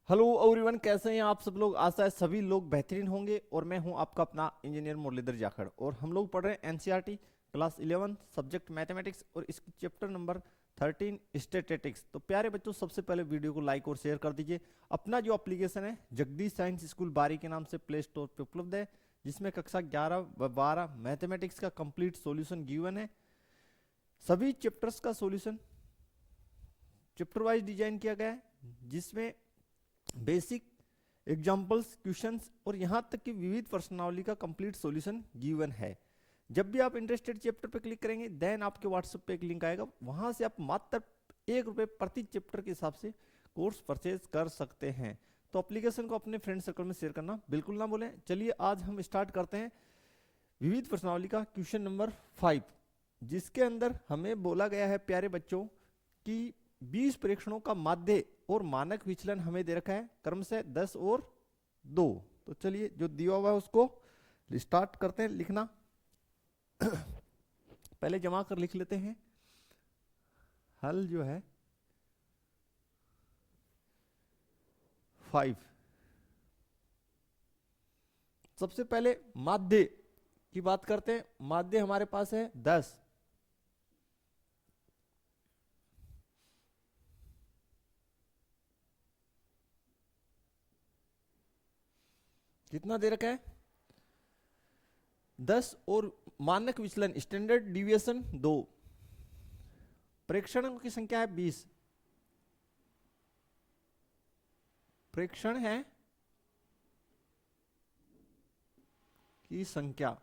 Hello everyone, कैसे हैं आप सब लोग। आशा है सभी लोग बेहतरीन होंगे। और मैं हूं आपका अपना इंजीनियर मुरलीधर जाखड़, और हम लोग पढ़ रहे हैं एनसीईआरटी क्लास 11 सब्जेक्ट मैथमेटिक्स, और इसकी चैप्टर नंबर 13 स्टैटिस्टिक्स। तो प्यारे बच्चों, सबसे पहले वीडियो को लाइक और शेयर कर दीजिए। अपना जो एप्लीकेशन है जगदीश साइंस स्कूल बारी के नाम से प्ले स्टोर पर उपलब्ध है, जिसमें कक्षा 11 व 12 मैथमेटिक्स का कंप्लीट सॉल्यूशन गिवन है। सभी चैप्टर्स का सॉल्यूशन चैप्टर वाइज डिजाइन किया गया है, जिसमें बेसिक एग्जाम्पल्स, क्वेश्चंस और यहां तक कि विविध प्रश्नावली का कंप्लीट सॉल्यूशन गिवन है। जब भी आप इंटरेस्टेड चैप्टर पर क्लिक करेंगे, देन आपके व्हाट्सएप पे एक लिंक आएगा, वहां से आप मात्र ₹1 प्रति चैप्टर के हिसाब से कोर्स परचेज कर सकते हैं। तो एप्लीकेशन को अपने फ्रेंड सर्कल में शेयर करना बिल्कुल ना भूलें। चलिए आज हम स्टार्ट करते हैं विविध प्रश्नावली का क्वेश्चन नंबर 5, जिसके अंदर हमें बोला गया है प्यारे बच्चों कि 20 प्रेक्षणों का माध्य और मानक विचलन हमें दे रखा है क्रमशः 10 और 2। तो चलिए जो दिया हुआ है उसको स्टार्ट करते हैं लिखना। पहले जमा कर लिख लेते हैं। हल जो है 5। सबसे पहले माध्य की बात करते हैं। माध्य हमारे पास है 10। कितना दे रखा है? 10 और मानक विचलन स्टैंडर्ड डिविएशन 2। प्रेक्षणों की संख्या है 20। प्रेक्षण है की संख्या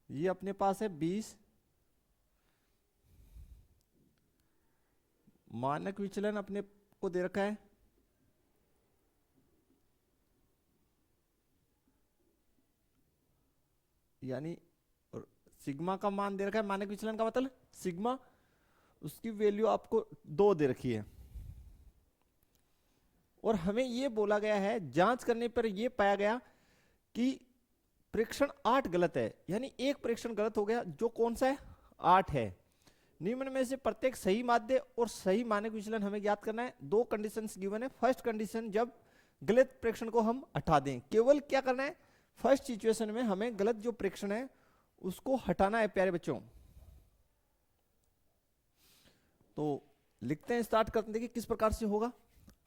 ये अपने पास है 20। मानक विचलन अपने को दे रखा है यानी सिग्मा का मान दे रखा है। मानक विचलन का मतलब सिग्मा, उसकी वैल्यू आपको 2 दे रखी है। और हमें यह बोला गया है, जांच करने पर यह पाया गया कि प्रेक्षण 8 गलत है, यानी एक प्रेक्षण गलत हो गया। जो कौन सा है? 8 है। निम्न में से प्रत्येक सही माध्य और सही मानक विचलन हमें ज्ञात करना है। 2 कंडीशंस गिवन है। फर्स्ट कंडीशन, जब गलत प्रेक्षण को हम हटा दें। केवल क्या करना है? फर्स्ट सिचुएशन में हमें गलत जो प्रेक्षण है उसको हटाना है प्यारे बच्चों। तो लिखते हैं, स्टार्ट करते हैं। देखिए किस प्रकार से होगा।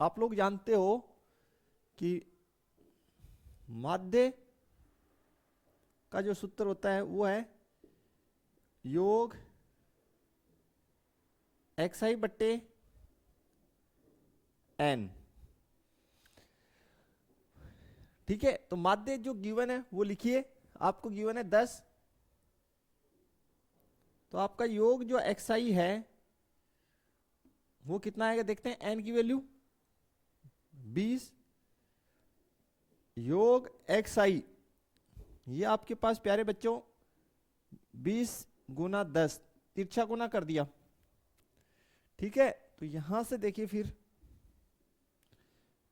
आप लोग जानते हो कि माध्य का जो सूत्र होता है वो है योग xi बट्टे n। ठीक है, तो माध्य जो गिवन है वो लिखिए। आपको गिवन है 10, तो आपका योग जो xi है वो कितना आएगा? देखते हैं। n की वैल्यू 20 योग xi, ये आपके पास प्यारे बच्चों 20 गुना 10 तिरछा गुना कर दिया। ठीक है, तो यहां से देखिए फिर,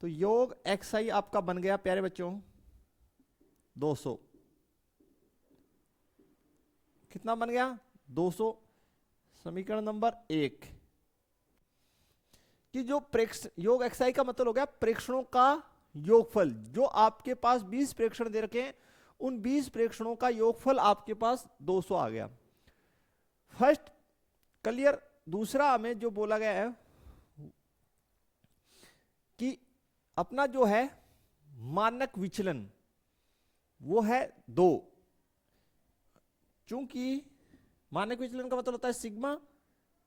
तो योग xi आपका बन गया प्यारे बच्चों 200। कितना बन गया? 200। समीकरण नंबर 1 कि जो योग xi का मतलब हो गया प्रेक्षणों का योगफल। जो आपके पास 20 प्रेक्षण दे रखे हैं, उन 20 प्रेक्षणों का योगफल आपके पास 200 आ गया। First clear. दूसरा हमें जो बोला गया है कि अपना जो है मानक विचलन वो है 2। चूंकि मानक विचलन का मतलब होता है सिग्मा,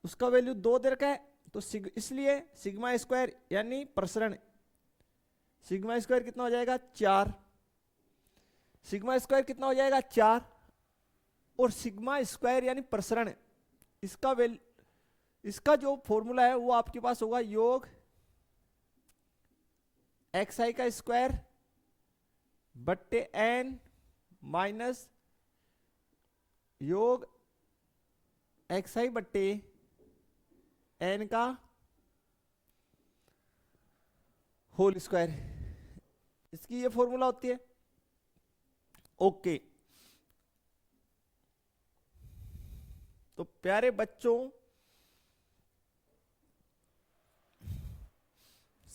उसका वैल्यू 2 दे रखा है, तो इसलिए सिग्मा स्क्वायर यानी प्रसरण, सिग्मा स्क्वायर कितना हो जाएगा? 4। सिग्मा स्क्वायर कितना हो जाएगा? 4। और सिग्मा स्क्वायर यानी प्रसरण, इसका जो फॉर्मूला है वो आपके पास होगा योग xi का स्क्वायर बट्टे n माइनस योग xi बट्टे n का होल स्क्वायर। इसकी ये फॉर्मूला होती है। ओके, तो प्यारे बच्चों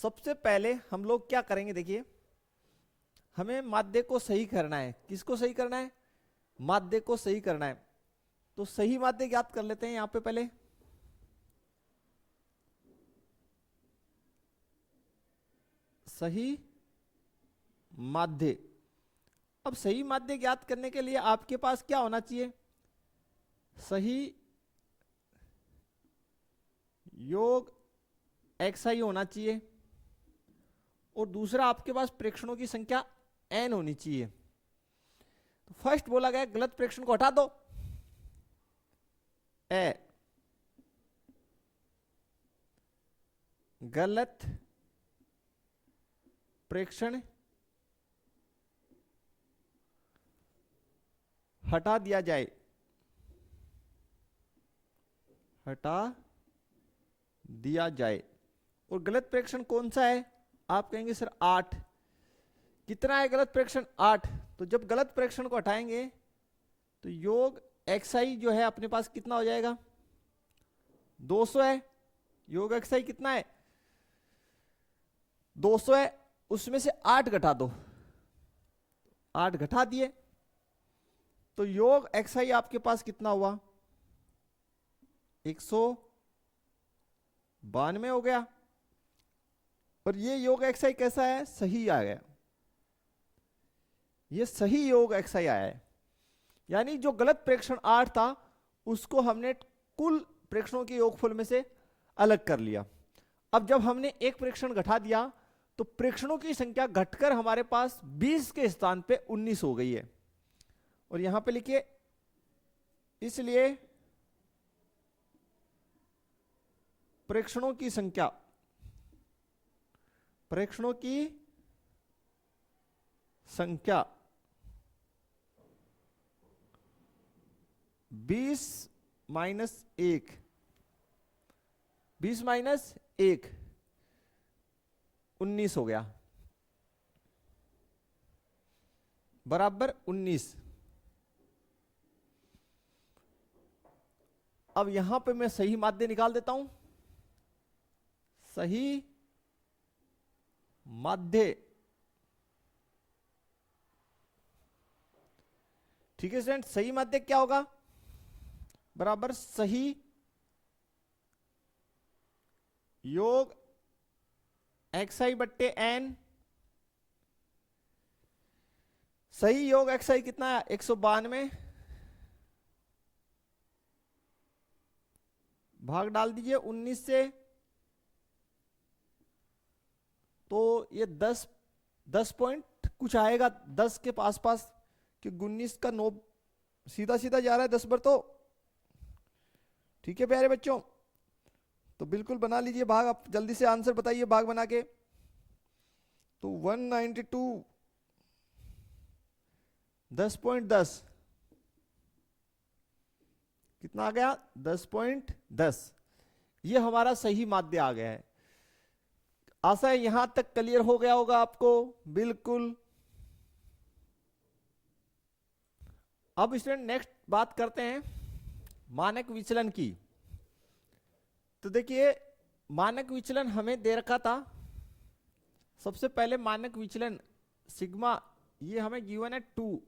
सबसे पहले हम लोग क्या करेंगे, देखिए हमें माध्य को सही करना है। किसको सही करना है? माध्य को सही करना है। तो सही माध्य ज्ञात कर लेते हैं यहां पे पहले। सही माध्य। अब सही माध्य ज्ञात करने के लिए आपके पास क्या होना चाहिए? सही योग xi होना चाहिए और दूसरा आपके पास प्रेक्षणों की संख्या n होनी चाहिए। तो फर्स्ट बोला गया गलत प्रेक्षण को हटा दो, ए गलत प्रेक्षण हटा दिया जाए, हटा दिया जाए। और गलत प्रेक्षण कौन सा है? आप कहेंगे सर 8। कितना है गलत प्रेक्षण? 8। तो जब गलत प्रेक्षण को हटाएंगे तो योग xi जो है अपने पास कितना हो जाएगा? 200 है। योग xi कितना है? 200 है। उसमें से 8 घटा दो, 8 घटा दिए तो योग xi आपके पास कितना हुआ? 192 हो गया। और ये योग xi कैसा है? सही आ गया। ये सही योग xi आया है। यानी जो गलत प्रेक्षण 8 था उसको हमने कुल प्रेक्षणों के योगफल में से अलग कर लिया। अब जब हमने एक प्रेक्षण घटा दिया तो प्रेक्षणों की संख्या घटकर हमारे पास 20 के स्थान पे 19 हो गई है। और यहां पे लिखिए, इसलिए प्रेक्षणों की संख्या, प्रेक्षणों की संख्या 20 माइनस 1, 20 माइनस 1 19 हो गया, बराबर 19। अब यहां पे मैं सही माध्य निकाल देता हूं। सही माध्य, ठीक है स्टूडेंट, सही माध्य क्या होगा? बराबर सही योग xi बट्टे n। सही योग xi कितना है? 192। भाग डाल दीजिए 19 से, तो ये 10 पॉइंट कुछ आएगा, 10 के पास पास, कि 19 का 9 सीधा सीधा जा रहा है 10 पर। तो ठीक है प्यारे बच्चों, तो बिल्कुल बना लीजिए भाग। आप जल्दी से आंसर बताइए भाग बना के। तो 192 10.10 कितना आ गया? 10.10। ये हमारा सही माध्य आ गया है। आशा है यहां तक क्लियर हो गया होगा आपको। बिल्कुल। अब स्टूडेंट नेक्स्ट बात करते हैं मानक विचलन की। तो देखिए मानक विचलन हमें दे रखा था। सबसे पहले मानक विचलन सिग्मा, ये हमें गिवन है 2।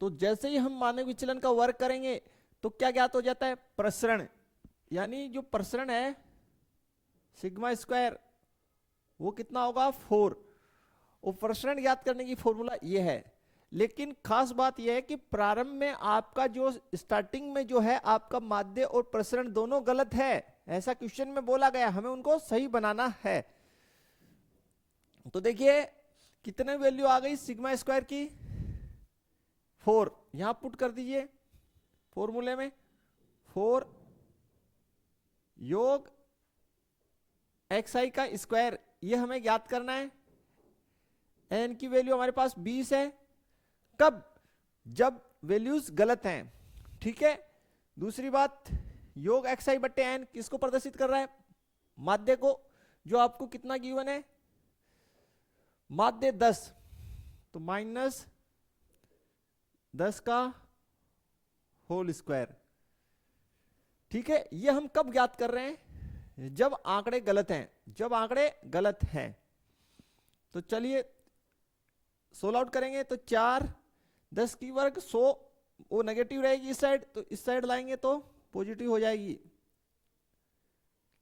तो जैसे ही हम मानक विचलन का वर्क करेंगे तो क्या ज्ञात हो जाता है? प्रसरण। यानी जो प्रसरण है सिग्मा स्क्वायर वो कितना होगा? 4। और प्रसरण ज्ञात करने की फॉर्मूला ये है। लेकिन खास बात यह है कि प्रारंभ में आपका जो स्टार्टिंग में जो है आपका माध्य और प्रसरण दोनों गलत है, ऐसा क्वेश्चन में बोला गया, हमें उनको सही बनाना है। तो देखिए कितने वैल्यू आ गई सिग्मा स्क्वायर की? 4। यहां पुट कर दीजिए फॉर्मूले में। 4 योग xi का स्क्वायर, ये हमें ज्ञात करना है। n की वैल्यू हमारे पास 20 है। कब? जब वैल्यूज गलत हैं। ठीक है। दूसरी बात, योग xi बट्टे n किसको प्रदर्शित कर रहा है? माध्य को, जो आपको कितना गिवन है? माध्य 10। तो -10 का होल स्क्वायर। ठीक है। ये हम कब ज्ञात कर रहे हैं? जब आंकड़े गलत हैं, जब आंकड़े गलत हैं तो चलिए 16 आउट करेंगे तो 4 10 की वर्ग 100, वो नेगेटिव रहेगी इस साइड, तो इस साइड लाएंगे तो पॉजिटिव हो जाएगी।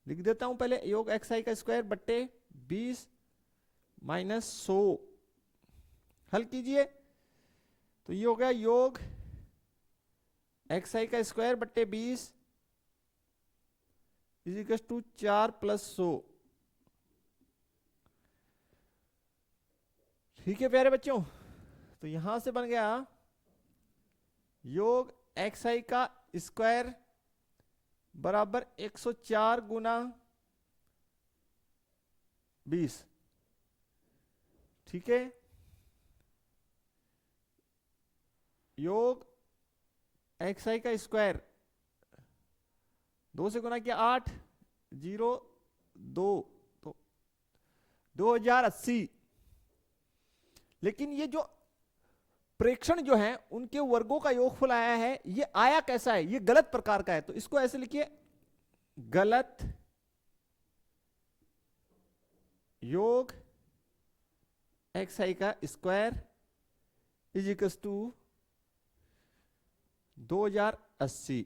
लिख देता हूं पहले, योग एक्स आई का स्क्वायर बट्टे 20 माइनस 100। हल कीजिए तो ये हो गया योग एक्स आई का स्क्वायर बट्टे 20 इज इक्वल टू 4 प्लस 100। ठीक है प्यारे बच्चों, तो यहां से बन गया योग एक्स आई का स्क्वायर बराबर 104 गुना 20। ठीक है, योग एक्स आई का स्क्वायर 2 से गुना किया 8 0 2 तो 2080। लेकिन ये जो प्रेक्षण जो है उनके वर्गों का योगफल आया है, ये आया कैसा है, ये गलत प्रकार का है, तो इसको ऐसे लिखिए गलत योग एक्स आई का स्क्वायर इज इक्वल टू 2080।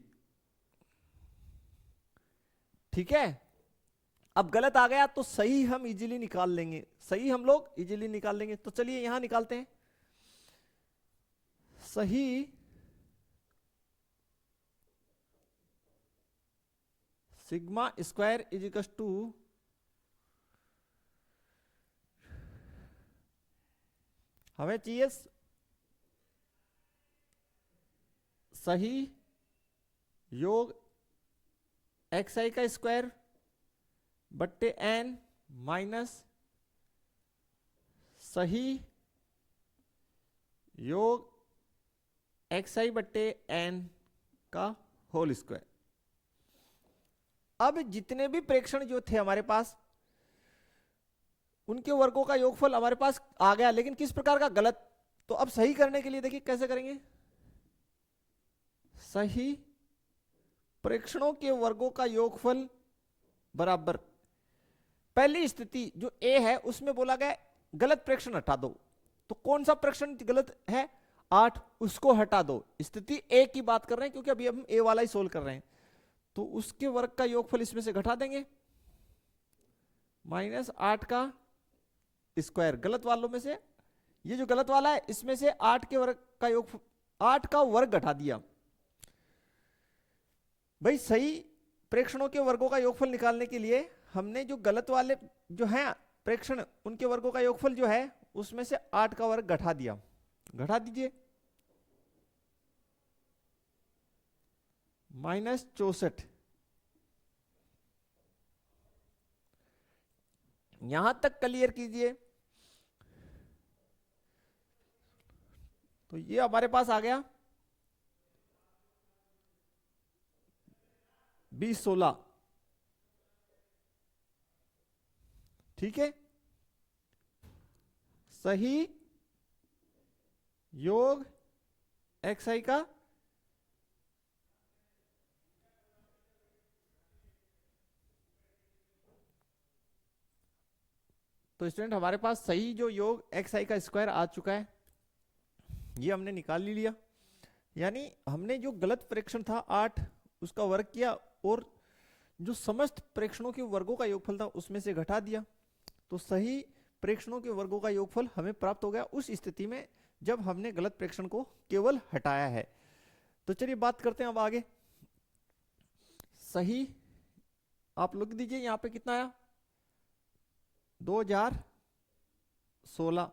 ठीक है, अब गलत आ गया तो सही हम इजीली निकाल लेंगे, सही हम लोग इजीली निकाल लेंगे। तो चलिए यहां निकालते हैं सही sigma square is equal to हमें चाहिए सही योग एक्स आई का स्क्वायर बट्टे एन माइनस सही योग एक्स आई बट्टे एन का होल स्क्वायर। अब जितने भी प्रेक्षण जो थे हमारे पास उनके वर्गों का योगफल हमारे पास आ गया, लेकिन किस प्रकार का, गलत। तो अब सही करने के लिए देखिए कैसे करेंगे, सही प्रेक्षणों के वर्गों का योगफल बराबर पहली स्थिति जो ए है उसमें बोला गया गलत प्रेक्षण हटा दो, तो कौन सा प्रेक्षण गलत है 8, उसको हटा दो। स्थिति ए की बात कर रहे हैं क्योंकि अभी हम ए वाला ही सोल्व कर रहे हैं, तो उसके वर्ग का योगफल इसमें से घटा देंगे -8 का स्क्वायर। गलत वालों में से ये जो गलत वाला है इसमें से 8 के वर्ग का योग 8 का वर्ग घटा दिया। भाई सही प्रेक्षणों के वर्गों का योगफल निकालने के लिए हमने जो गलत वाले जो हैं प्रेक्षण उनके वर्गों का योगफल जो है उसमें से 8 का वर्ग घटा दिया। घटा दीजिए -64। यहां तक क्लियर कीजिए तो ये हमारे पास आ गया 20 16। ठीक है, सही योग एक्स आई का तो स्टूडेंट हमारे पास सही जो योग एक्स आई का स्क्वायर आ चुका है, ये हमने निकाल ही लिया। यानी हमने जो गलत प्रेक्षण था 8 उसका वर्ग किया और जो समस्त प्रेक्षणों के वर्गों का योगफल था उसमें से घटा दिया, तो सही प्रेक्षणों के वर्गों का योगफल हमें प्राप्त हो गया उस स्थिति में जब हमने गलत प्रेक्षण को केवल हटाया है। तो चलिए बात करते हैं अब आगे। सही आप लिख दीजिए यहां पे कितना आया 2016।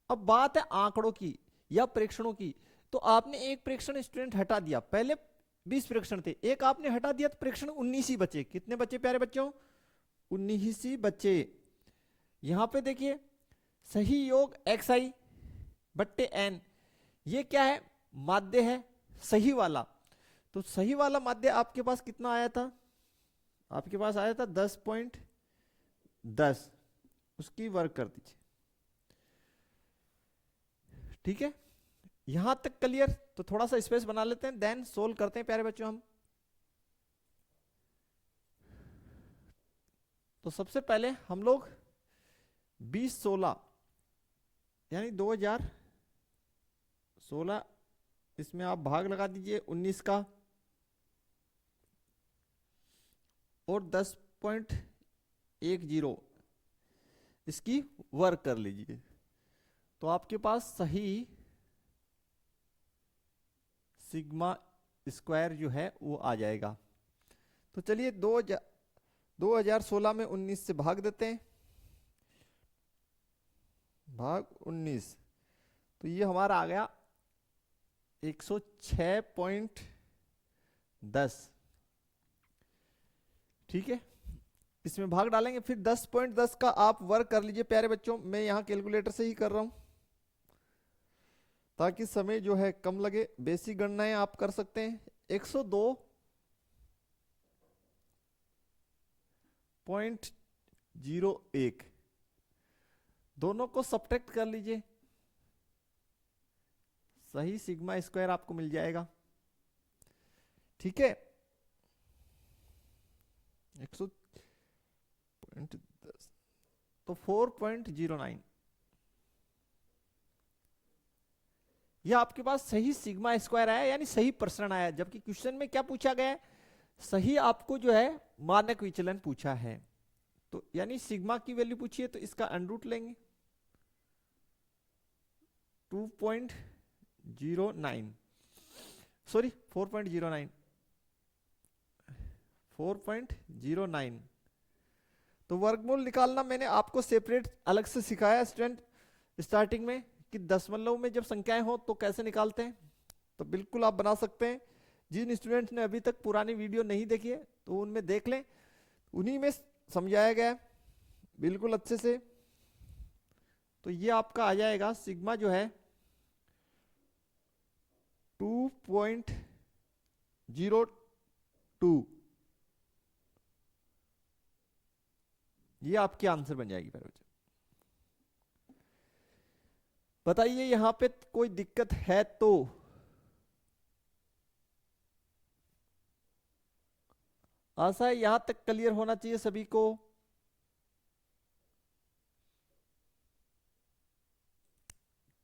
अब बात है आंकड़ों की या प्रेक्षणों की, तो आपने एक प्रेक्षण स्टूडेंट हटा दिया, पहले 20 प्रेक्षण थे, एक आपने हटा दिया तो प्रेक्षण 19 ही बचे। कितने बचे प्यारे बच्चों 19 ही बचे। यहां पे देखिए सही योग एक्स आई बट्टे एन, ये क्या है माध्य है सही वाला, तो सही वाला माध्य आपके पास कितना आया था, आपके पास आया था 10.10, उसकी वर्ग कर दीजिए। ठीक है, यहां तक क्लियर। तो थोड़ा सा स्पेस बना लेते हैं, देन सोल्व करते हैं प्यारे बच्चों हम। तो सबसे पहले हम लोग 2016 यानी 2016, इसमें आप भाग लगा दीजिए 19 का और 10.10 इसकी वर्क कर लीजिए, तो आपके पास सही सिग्मा स्क्वायर जो है वो आ जाएगा। तो चलिए 2016 में 19 से भाग देते हैं, भाग 19, तो ये हमारा आ गया 106.10। ठीक है, इसमें भाग डालेंगे, फिर 10.10 का आप वर्क कर लीजिए प्यारे बच्चों। मैं यहाँ कैलकुलेटर से ही कर रहा हूँ ताकि समय जो है कम लगे। बेसिक गणनाएं आप कर सकते हैं। 102.01 दोनों को सब्ट्रैक्ट कर लीजिए, सही सिग्मा स्क्वायर आपको मिल जाएगा। ठीक है, 100.10 तो 4.09 यह आपके पास सही सिग्मा स्क्वायर आया, यानी सही प्रसरण आया। जबकि क्वेश्चन में क्या पूछा गया है, सही आपको जो है मानक विचलन पूछा है, तो यानी सिग्मा की वैल्यू पूछी है, तो इसका अंडरूट लेंगे 2.09, सॉरी 4.09। तो वर्गमूल निकालना मैंने आपको सेपरेट अलग से सिखाया स्टूडेंट स्टार्टिंग में, कि दशमलव में जब संख्याएं हो तो कैसे निकालते हैं। तो बिल्कुल आप बना सकते हैं। जिन स्टूडेंट्स ने अभी तक पुरानी वीडियो नहीं देखी है तो उनमें देख लें, उन्हीं में समझाया गया बिल्कुल अच्छे से। तो ये आपका आ जाएगा सिग्मा जो है 2.02, ये आपकी आंसर बन जाएगी। बताइए यहां पे कोई दिक्कत है तो। आशा है यहां तक क्लियर होना चाहिए सभी को।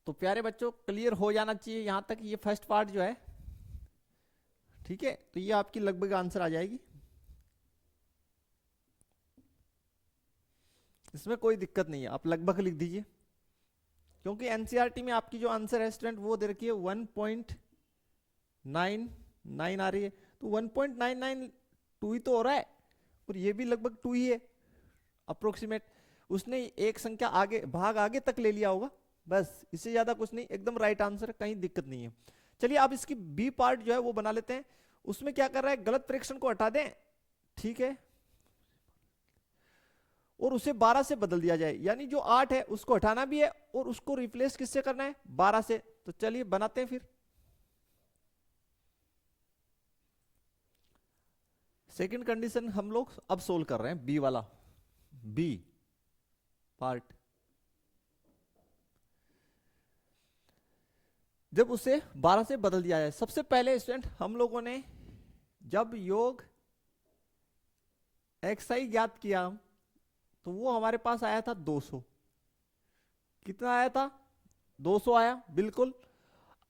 तो प्यारे बच्चों क्लियर हो जाना चाहिए यहां तक, ये फर्स्ट पार्ट जो है। ठीक है, तो ये आपकी लगभग आंसर आ जाएगी, इसमें कोई दिक्कत नहीं है। आप लगभग लिख दीजिए, क्योंकि एनसीईआरटी में आपकी जो आंसर है स्टूडेंट वो दे रखी है 1.99 आ रही है, तो 1.992 ही तो हो रहा है, और ये भी लगभग 2 ही है अप्रोक्सीमेट। उसने एक संख्या आगे, भाग आगे तक ले लिया होगा, बस इससे ज्यादा कुछ नहीं। एकदम राइट आंसर, कहीं दिक्कत नहीं है। चलिए आप इसकी बी पार्ट जो है वो बना लेते हैं। उसमें क्या कर रहा है, गलत प्रेक्षण को हटा दें, ठीक है, और उसे 12 से बदल दिया जाए, यानी जो 8 है उसको हटाना भी है और उसको रिप्लेस किससे करना है, 12 से। तो चलिए बनाते हैं फिर। सेकंड कंडीशन हम लोग अब सोल्व कर रहे हैं, बी वाला, बी पार्ट। जब उसे 12 से बदल दिया जाए, सबसे पहले स्टूडेंट हम लोगों ने जब योग xi ज्ञात किया तो वो हमारे पास आया था 200। कितना आया था, 200 आया, बिल्कुल।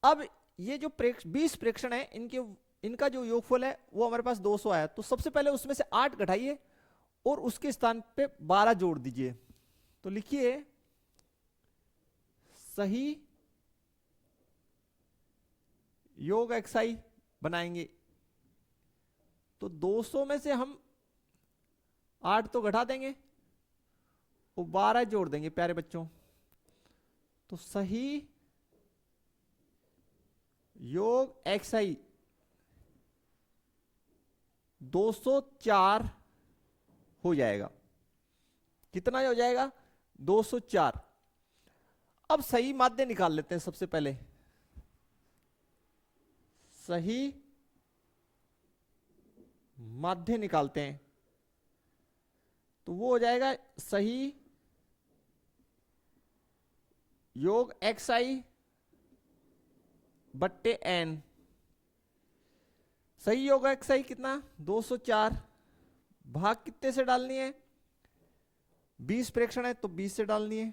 अब ये जो 20 प्रेक्षण है, इनका जो योगफल है वो हमारे पास 200 आया। तो सबसे पहले उसमें से 8 घटाइए और उसके स्थान पे 12 जोड़ दीजिए। तो लिखिए सही योग xi बनाएंगे, तो 200 में से हम 8 तो घटा देंगे और 12 जोड़ देंगे प्यारे बच्चों। तो सही योग xi 204 हो जाएगा। कितना हो जाएगा, 204। अब सही माध्य निकाल लेते हैं सबसे पहले। सही माध्य निकालते हैं, तो वो हो जाएगा सही योग xi बट्टे n। सही योग xi कितना, 204, भाग कितने से डालनी है, 20 प्रेक्षण है तो 20 से डालनी है।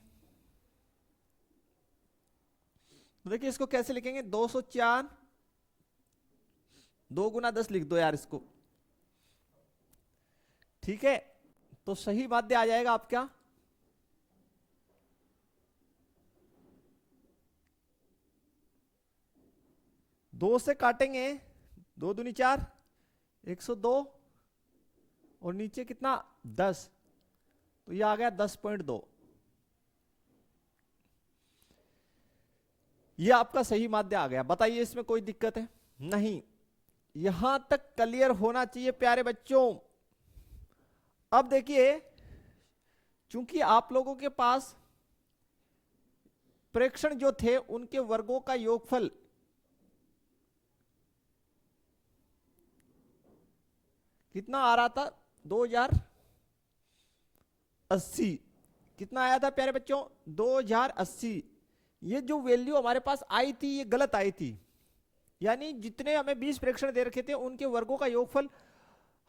तो देखिए इसको कैसे लिखेंगे, 204, 2 गुना 10 लिख दो यार इसको, ठीक है। तो सही माध्य आ जाएगा आपका 2 से काटेंगे, 2 दूनी 4, 102 और नीचे कितना 10, तो ये आ गया 10.2। ये आपका सही माध्य आ गया। बताइए इसमें कोई दिक्कत है? नहीं। यहां तक क्लियर होना चाहिए प्यारे बच्चों। अब देखिए, चूंकि आप लोगों के पास प्रेक्षण जो थे उनके वर्गों का योगफल कितना आ रहा था, 2080। कितना आया था प्यारे बच्चों, 2080। ये जो वैल्यू हमारे पास आई थी ये गलत आई थी, यानी जितने हमें 20 प्रेक्षण दे रखे थे उनके वर्गों का योगफल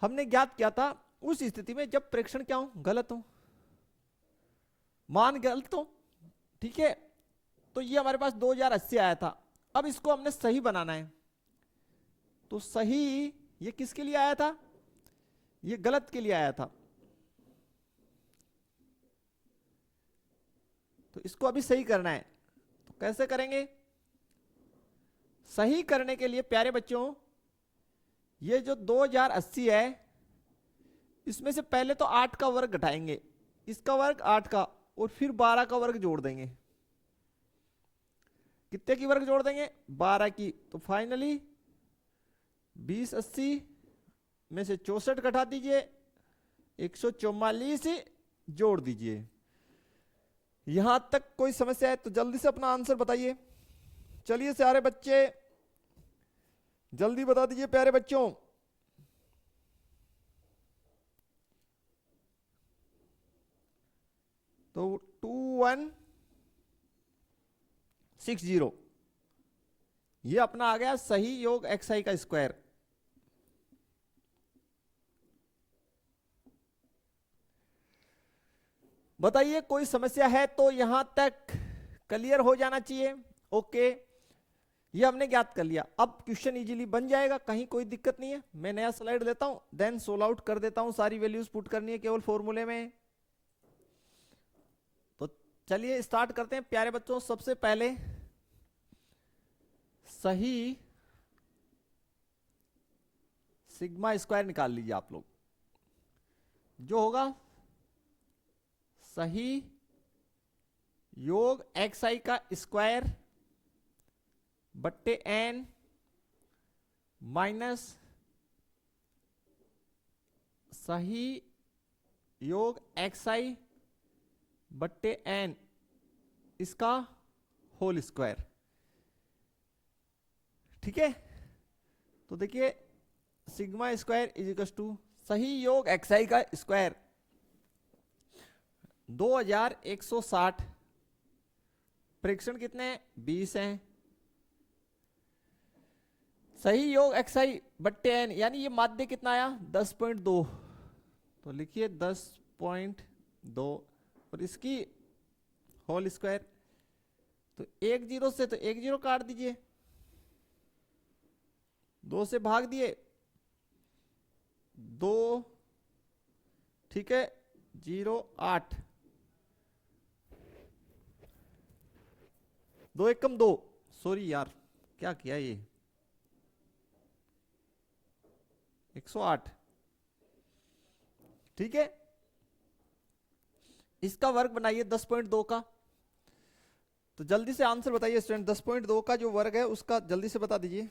हमने ज्ञात किया था उस स्थिति में जब प्रेक्षण क्या हो, गलत हो, मान गलत हो, ठीक है। तो ये हमारे पास 2080 आया था। अब इसको हमने सही बनाना है, तो सही ये किसके लिए आया था, ये गलत के लिए आया था। तो इसको अभी सही करना है, तो कैसे करेंगे? सही करने के लिए प्यारे बच्चों, ये जो 2080 है इसमें से पहले तो 8 का वर्ग घटाएंगे, इसका वर्ग 8 का, और फिर 12 का वर्ग जोड़ देंगे। कितने की वर्ग जोड़ देंगे, 12 की। तो फाइनली 2080 में से 64 घटा दीजिए, 144 जोड़ दीजिए। यहां तक कोई समस्या है तो जल्दी से अपना आंसर बताइए। चलिए सारे बच्चे जल्दी बता दीजिए प्यारे बच्चों। तो 2160 ये अपना आ गया सही योग xi का स्क्वायर। बताइए कोई समस्या है तो यहां तक क्लियर हो जाना चाहिए। ओके, ये हमने ज्ञात कर लिया। अब क्वेश्चन इजीली बन जाएगा, कहीं कोई दिक्कत नहीं है। मैं नया स्लाइड लेता हूं, देन सोल आउट कर देता हूं। सारी वैल्यूज पुट करनी है केवल फॉर्मूले में। तो चलिए स्टार्ट करते हैं प्यारे बच्चों। सबसे पहले सही सिग्मा स्क्वायर निकाल लीजिए आप लोग। जो होगा सही योग xi का स्क्वायर बट्टे n माइनस सही योग xi बट्टे n इसका होल स्क्वायर। ठीक है, तो देखिए sigma square is equal to सही योग xi का स्क्वायर 2160, प्रेक्षण कितने हैं, 20 हैं। सही योग xi बट्टे n, यानी ये माध्य कितना आया, 10.2। तो लिखिए 10.2 और इसकी होल स्क्वायर। तो 1 0 से तो 1 0 काट दीजिए, 2 से भाग दिए 2, ठीक है, 0 8, 2 1 2। सॉरी यार, क्या किया ये, 108। ठीक है, इसका वर्ग बनाइए 10.2 का। तो जल्दी से आंसर बताइए स्टूडेंट, 10.2 का जो वर्ग है उसका जल्दी से बता दीजिए।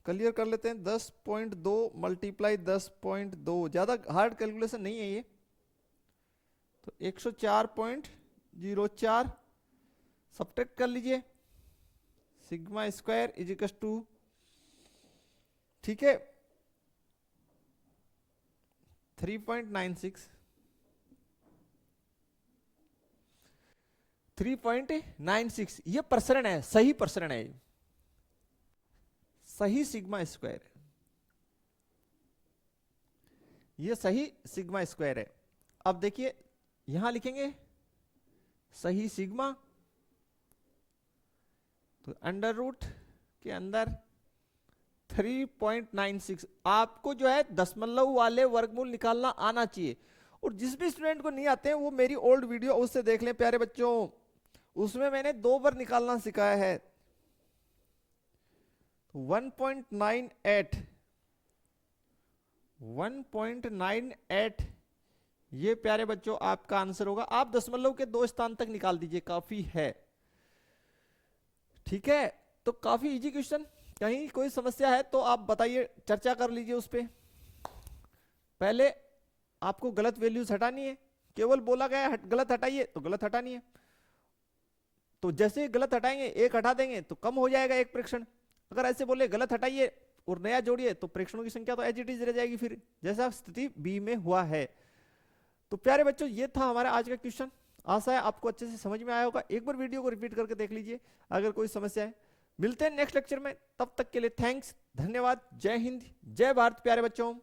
क्लियर कर लेते हैं। 10.2 मल्टीप्लाई 10.2, ज्यादा हार्ड कैलकुलेशन नहीं है ये। तो 104.04 सब्ट्रैक्ट कर लीजिए। Sigma square is equal to, ठीक है, 3.96। 3.96 ये प्रसरण है, सही प्रसरण है, सही सिग्मा स्क्वायर। ये सही सिग्मा स्क्वायर है। अब देखिए यहां लिखेंगे सही सिग्मा, तो अंडर रूट के अंदर 3.96। आपको जो है दशमलव वाले वर्गमूल निकालना आना चाहिए, और जिस भी स्टूडेंट को नहीं आते हैं वो मेरी ओल्ड वीडियो उससे देख लें प्यारे बच्चों, उसमें मैंने 2 बार निकालना सिखाया है। 1.98 ये प्यारे बच्चों आपका आंसर होगा। आप दशमलव के 2 स्थान तक निकाल दीजिए, काफी है। ठीक है, तो काफी इजी क्वेश्चन। कहीं कोई समस्या है तो आप बताइए, चर्चा कर लीजिए उस पे। पहले आपको गलत वैल्यूज हटानी है, केवल बोला गया गलत हटाइए तो गलत हटानी है। तो जैसे गलत हटाएंगे, एक हटा देंगे तो कम हो जाएगा एक प्रेक्षण। अगर ऐसे बोले गलत हटाइए और नया जोड़िए तो प्रेक्षणों की संख्या तो एज इट इज रह जाएगी, फिर जैसा स्थिति बी में हुआ है। तो प्यारे बच्चों ये था हमारा आज का क्वेश्चन। आशा है आपको अच्छे से समझ में आया होगा। एक बार वीडियो को रिपीट करके देख लीजिए अगर कोई समस्या है। मिलते हैं नेक्स्ट लेक्चर में, तब तक के लिए थैंक्स, धन्यवाद। जय हिंद, जय भारत प्यारे बच्चों।